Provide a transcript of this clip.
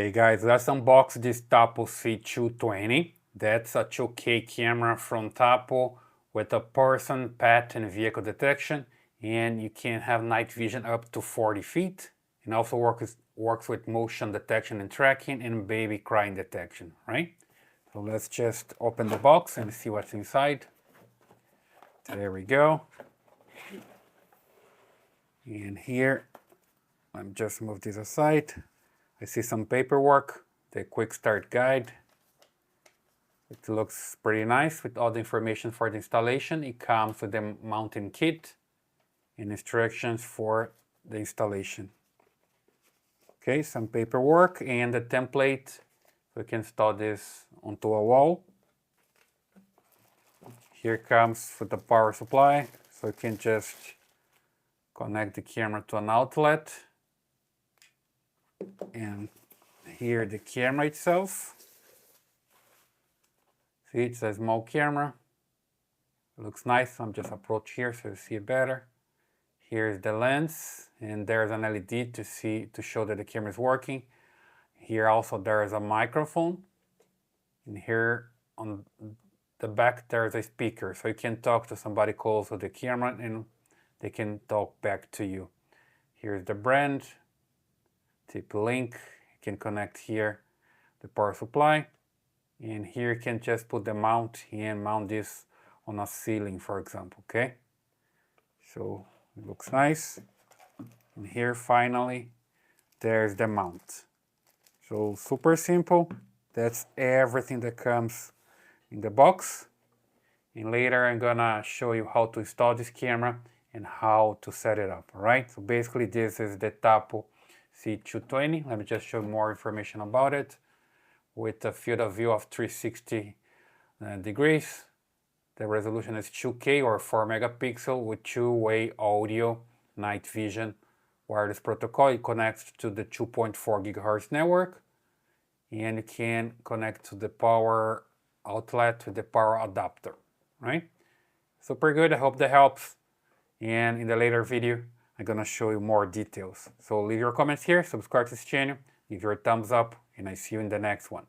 Hey guys, let's unbox this Tapo C220. That's a 2K camera from Tapo with a person, pet, and vehicle detection, and you can have night vision up to 40 feet. And also works with motion detection and tracking and baby crying detection, right? So let's just open the box and see what's inside. There we go. And here, let me just move this aside. I see some paperwork, the quick start guide. It looks pretty nice with all the information for the installation. It comes with the mounting kit and instructions for the installation. Okay, some paperwork and the template. We can install this onto a wall. Here comes with the power supply, so you can just connect the camera to an outlet. And here the camera itself. See, it's a small camera. It looks nice. I'm just approach here so you see it better. Here's the lens, and there's an LED to show that the camera is working. Here also there is a microphone, and here on the back there's a speaker, so you can talk to somebody close to the camera and they can talk back to you. Here's the brand, tip link. You can connect here the power supply, and here you can just put the mount and mount this on a ceiling, for example. Okay, so it looks nice. And here finally there's the mount. So super simple. That's everything that comes in the box. And later I'm gonna show you how to install this camera and how to set it up. All right, so basically this is the Tapo C220. Let me just show more information about it. With a field of view of 360 degrees. The resolution is 2K or 4 megapixel with two-way audio, night vision, wireless protocol. It connects to the 2.4 gigahertz network, and you can connect to the power outlet to the power adapter, right? Super good. I hope that helps. And in the later video, I'm gonna show you more details. So leave your comments here, subscribe to this channel, give your thumbs up, and I see you in the next one.